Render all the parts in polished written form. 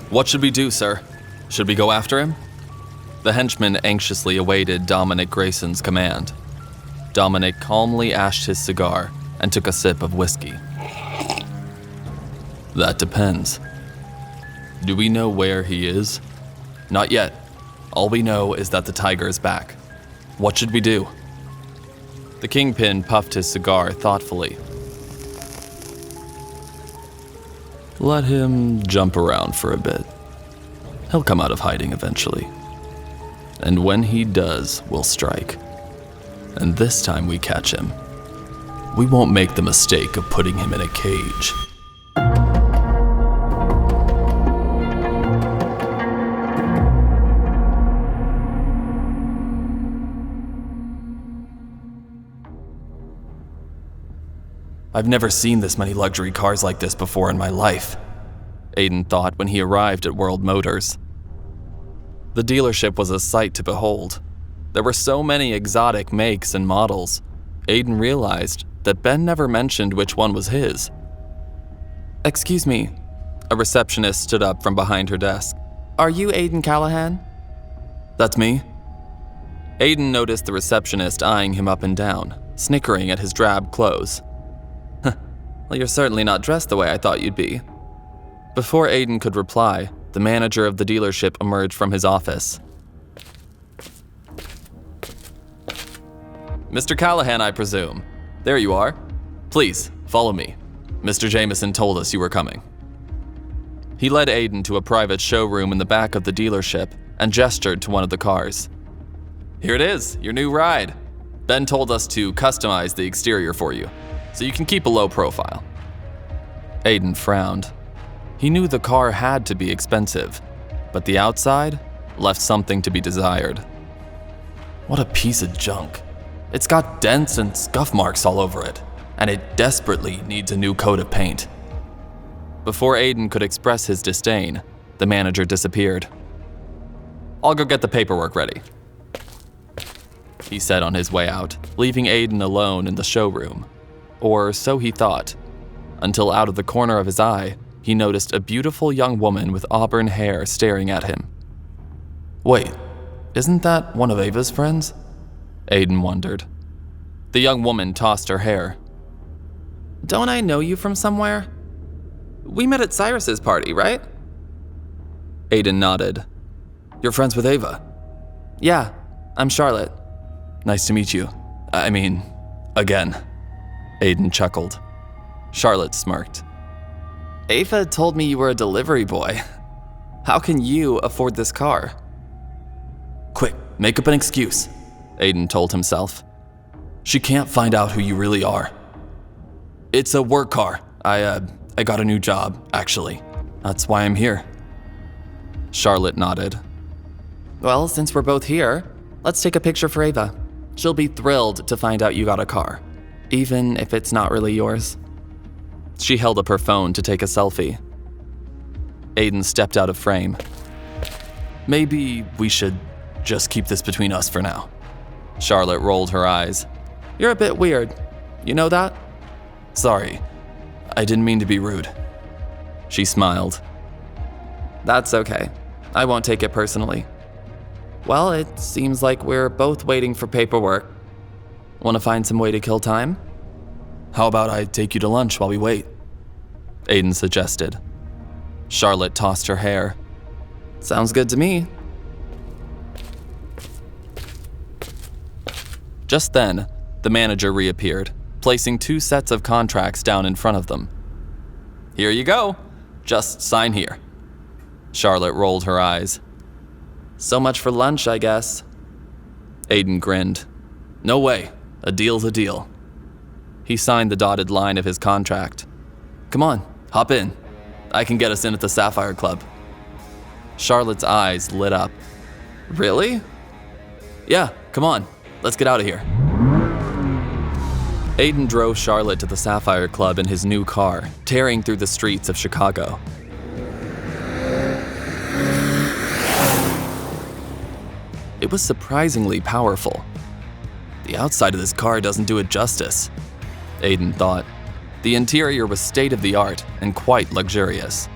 What should we do, sir? Should we go after him? The henchman anxiously awaited Dominic Grayson's command. Dominic calmly ashed his cigar and took a sip of whiskey. That depends. Do we know where he is? Not yet. All we know is that the tiger is back. What should we do? The kingpin puffed his cigar thoughtfully. Let him jump around for a bit. He'll come out of hiding eventually. And when he does, we'll strike. And this time we catch him. We won't make the mistake of putting him in a cage. I've never seen this many luxury cars like this before in my life, Aiden thought when he arrived at World Motors. The dealership was a sight to behold. There were so many exotic makes and models. Aiden realized that Ben never mentioned which one was his. Excuse me, a receptionist stood up from behind her desk. Are you Aiden Callahan? That's me. Aiden noticed the receptionist eyeing him up and down, snickering at his drab clothes. Well, you're certainly not dressed the way I thought you'd be. Before Aiden could reply, the manager of the dealership emerged from his office. Mr. Callahan, I presume. There you are. Please, follow me. Mr. Jameson told us you were coming. He led Aiden to a private showroom in the back of the dealership and gestured to one of the cars. Here it is, your new ride. Ben told us to customize the exterior for you, so you can keep a low profile. Aiden frowned. He knew the car had to be expensive, but the outside left something to be desired. What a piece of junk. It's got dents and scuff marks all over it, and it desperately needs a new coat of paint. Before Aiden could express his disdain, the manager disappeared. I'll go get the paperwork ready, he said on his way out, leaving Aiden alone in the showroom. Or so he thought, until out of the corner of his eye, he noticed a beautiful young woman with auburn hair staring at him. Wait, isn't that one of Ava's friends? Aiden wondered. The young woman tossed her hair. Don't I know you from somewhere? We met at Cyrus's party, right? Aiden nodded. You're friends with Ava? Yeah, I'm Charlotte. Nice to meet you. I mean, again. Aiden chuckled. Charlotte smirked. Ava told me you were a delivery boy. How can you afford this car? Quick, make up an excuse, Aiden told himself. She can't find out who you really are. It's a work car. I got a new job, actually. That's why I'm here. Charlotte nodded. Well, since we're both here, let's take a picture for Ava. She'll be thrilled to find out you got a car, even if it's not really yours. She held up her phone to take a selfie. Aiden stepped out of frame. Maybe we should just keep this between us for now. Charlotte rolled her eyes. You're a bit weird. You know that? Sorry, I didn't mean to be rude. She smiled. That's okay. I won't take it personally. Well, it seems like we're both waiting for paperwork. Want to find some way to kill time? How about I take you to lunch while we wait? Aiden suggested. Charlotte tossed her hair. Sounds good to me. Just then, the manager reappeared, placing 2 sets of contracts down in front of them. Here you go. Just sign here. Charlotte rolled her eyes. So much for lunch, I guess. Aiden grinned. No way. A deal's a deal. He signed the dotted line of his contract. Come on, hop in. I can get us in at the Sapphire Club. Charlotte's eyes lit up. Really? Yeah, come on. Let's get out of here. Aiden drove Charlotte to the Sapphire Club in his new car, tearing through the streets of Chicago. It was surprisingly powerful. The outside of this car doesn't do it justice, Aiden thought. The interior was state-of-the-art and quite luxurious.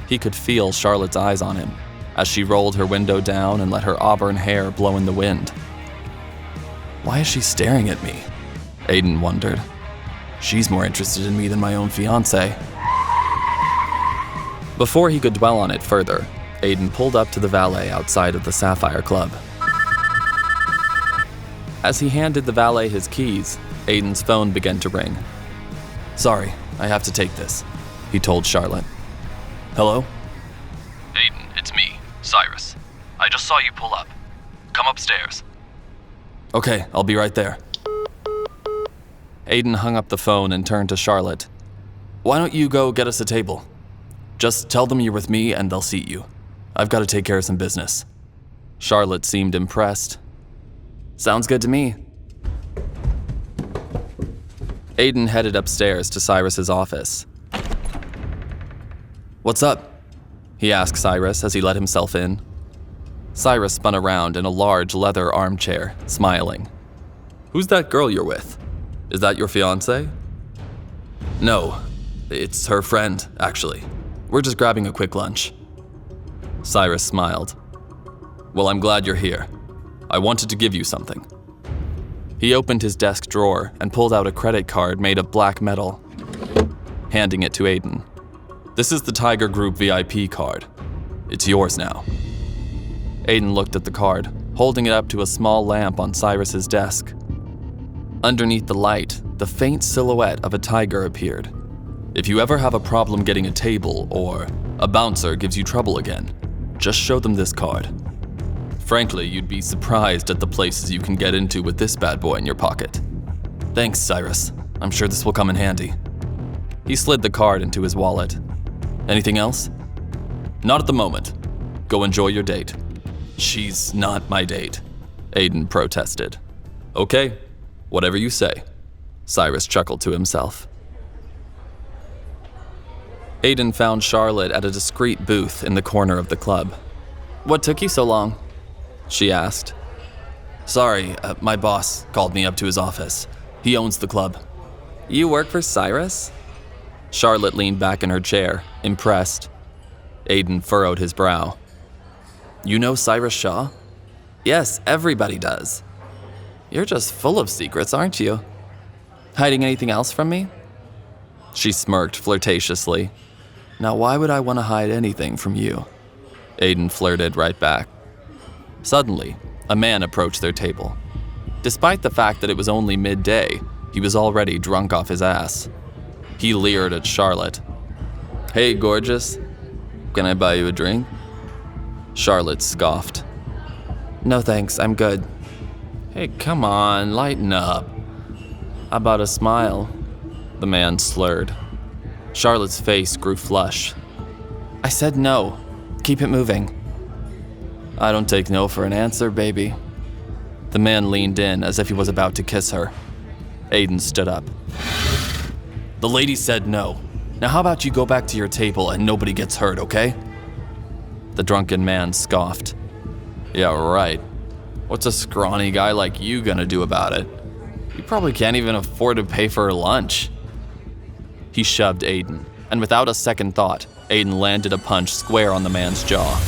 He could feel Charlotte's eyes on him as she rolled her window down and let her auburn hair blow in the wind. Why is she staring at me? Aiden wondered. She's more interested in me than my own fiancé. Before he could dwell on it further, Aiden pulled up to the valet outside of the Sapphire Club. As he handed the valet his keys, Aiden's phone began to ring. "Sorry, I have to take this," he told Charlotte. "Hello?" "Aiden, it's me, Cyrus. I just saw you pull up. Come upstairs." "Okay, I'll be right there." Aiden hung up the phone and turned to Charlotte. "Why don't you go get us a table? Just tell them you're with me and they'll seat you. I've got to take care of some business." Charlotte seemed impressed. "Sounds good to me." Aiden headed upstairs to Cyrus's office. "What's up?" he asked Cyrus as he let himself in. Cyrus spun around in a large leather armchair, smiling. "Who's that girl you're with? Is that your fiancé?" "No, it's her friend, actually. We're just grabbing a quick lunch." Cyrus smiled. "Well, I'm glad you're here. I wanted to give you something." He opened his desk drawer and pulled out a credit card made of black metal, handing it to Aiden. "This is the Tiger Group VIP card. It's yours now." Aiden looked at the card, holding it up to a small lamp on Cyrus's desk. Underneath the light, the faint silhouette of a tiger appeared. "If you ever have a problem getting a table or a bouncer gives you trouble again, just show them this card. Frankly, you'd be surprised at the places you can get into with this bad boy in your pocket." "Thanks, Cyrus. I'm sure this will come in handy." He slid the card into his wallet. "Anything else?" "Not at the moment. Go enjoy your date." "She's not my date," Aiden protested. "Okay, whatever you say," Cyrus chuckled to himself. Aiden found Charlotte at a discreet booth in the corner of the club. "What took you so long?" she asked. "Sorry, my boss called me up to his office. He owns the club." "You work for Cyrus?" Charlotte leaned back in her chair, impressed. Aiden furrowed his brow. "You know Cyrus Shaw?" "Yes, everybody does." "You're just full of secrets, aren't you? Hiding anything else from me?" She smirked flirtatiously. "Now why would I want to hide anything from you?" Aiden flirted right back. Suddenly, a man approached their table. Despite the fact that it was only midday, he was already drunk off his ass. He leered at Charlotte. "Hey, gorgeous. Can I buy you a drink?" Charlotte scoffed. "No thanks, I'm good." "Hey, come on, lighten up. How about a smile?" The man slurred. Charlotte's face grew flush. "I said no. Keep it moving." "I don't take no for an answer, baby." The man leaned in as if he was about to kiss her. Aiden stood up. "The lady said no. Now how about you go back to your table and nobody gets hurt, okay?" The drunken man scoffed. "Yeah, right. What's a scrawny guy like you gonna do about it? You probably can't even afford to pay for her lunch." He shoved Aiden, and without a second thought, Aiden landed a punch square on the man's jaw.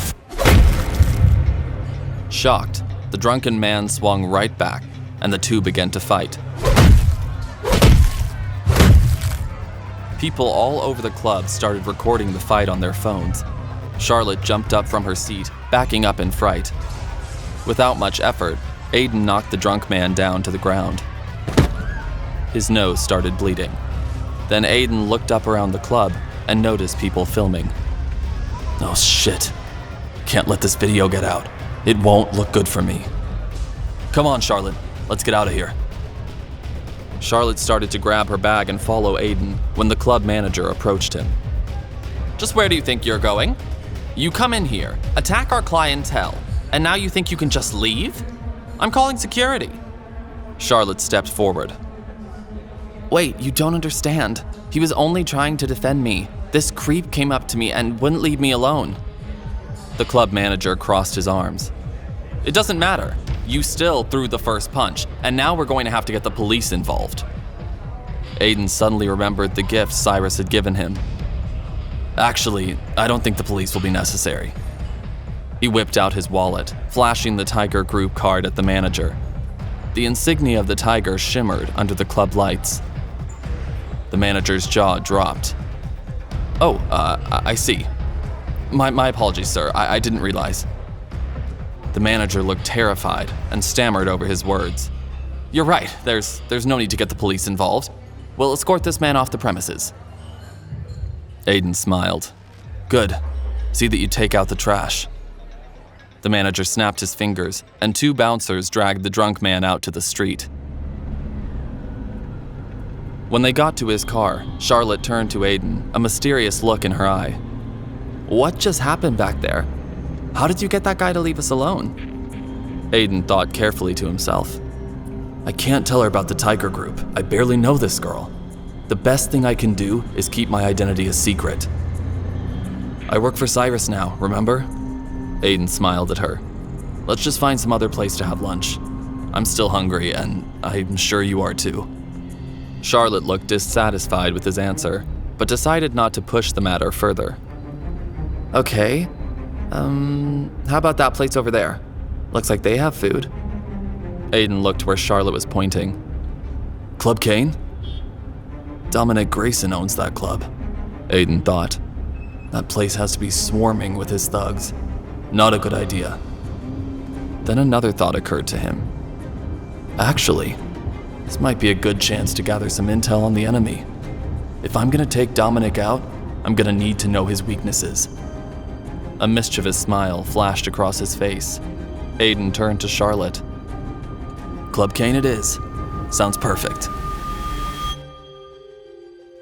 Shocked, the drunken man swung right back, and the two began to fight. People all over the club started recording the fight on their phones. Charlotte jumped up from her seat, backing up in fright. Without much effort, Aiden knocked the drunk man down to the ground. His nose started bleeding. Then Aiden looked up around the club and noticed people filming. "Oh shit. Can't let this video get out. It won't look good for me." "Come on, Charlotte. Let's get out of here." Charlotte started to grab her bag and follow Aiden when the club manager approached him. "Just where do you think you're going? You come in here, attack our clientele, and now you think you can just leave? I'm calling security." Charlotte stepped forward. "Wait, you don't understand. He was only trying to defend me. This creep came up to me and wouldn't leave me alone." The club manager crossed his arms. "It doesn't matter. You still threw the first punch, and now we're going to have to get the police involved." Aiden suddenly remembered the gift Cyrus had given him. Actually, I don't think the police will be necessary. He whipped out his wallet, flashing the Tiger Group card at the manager. The insignia of the tiger shimmered under the club lights. The manager's jaw dropped. Oh, I see. My apologies, sir. I didn't realize. The manager looked terrified and stammered over his words. You're right. There's no need to get the police involved. We'll escort this man off the premises. Aiden smiled. Good. See that you take out the trash. The manager snapped his fingers, and 2 bouncers dragged the drunk man out to the street. When they got to his car, Charlotte turned to Aiden, a mysterious look in her eye. What just happened back there? How did you get that guy to leave us alone? Aiden thought carefully to himself. I can't tell her about the Tiger Group. I barely know this girl. The best thing I can do is keep my identity a secret. I work for Cyrus now, remember? Aiden smiled at her. Let's just find some other place to have lunch. I'm still hungry, and I'm sure you are too. Charlotte looked dissatisfied with his answer, but decided not to push the matter further. Okay. How about that place over there? Looks like they have food. Aiden looked where Charlotte was pointing. Club Kane? Dominic Grayson owns that club, Aiden thought. That place has to be swarming with his thugs. Not a good idea. Then another thought occurred to him. Actually, this might be a good chance to gather some intel on the enemy. If I'm gonna take Dominic out, I'm gonna need to know his weaknesses. A mischievous smile flashed across his face. Aiden turned to Charlotte. Club Kane it is. Sounds perfect.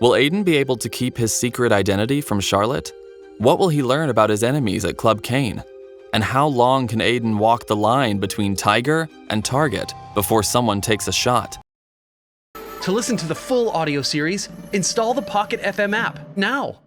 Will Aiden be able to keep his secret identity from Charlotte? What will he learn about his enemies at Club Kane? And how long can Aiden walk the line between Tiger and Target before someone takes a shot? To listen to the full audio series, install the Pocket FM app now.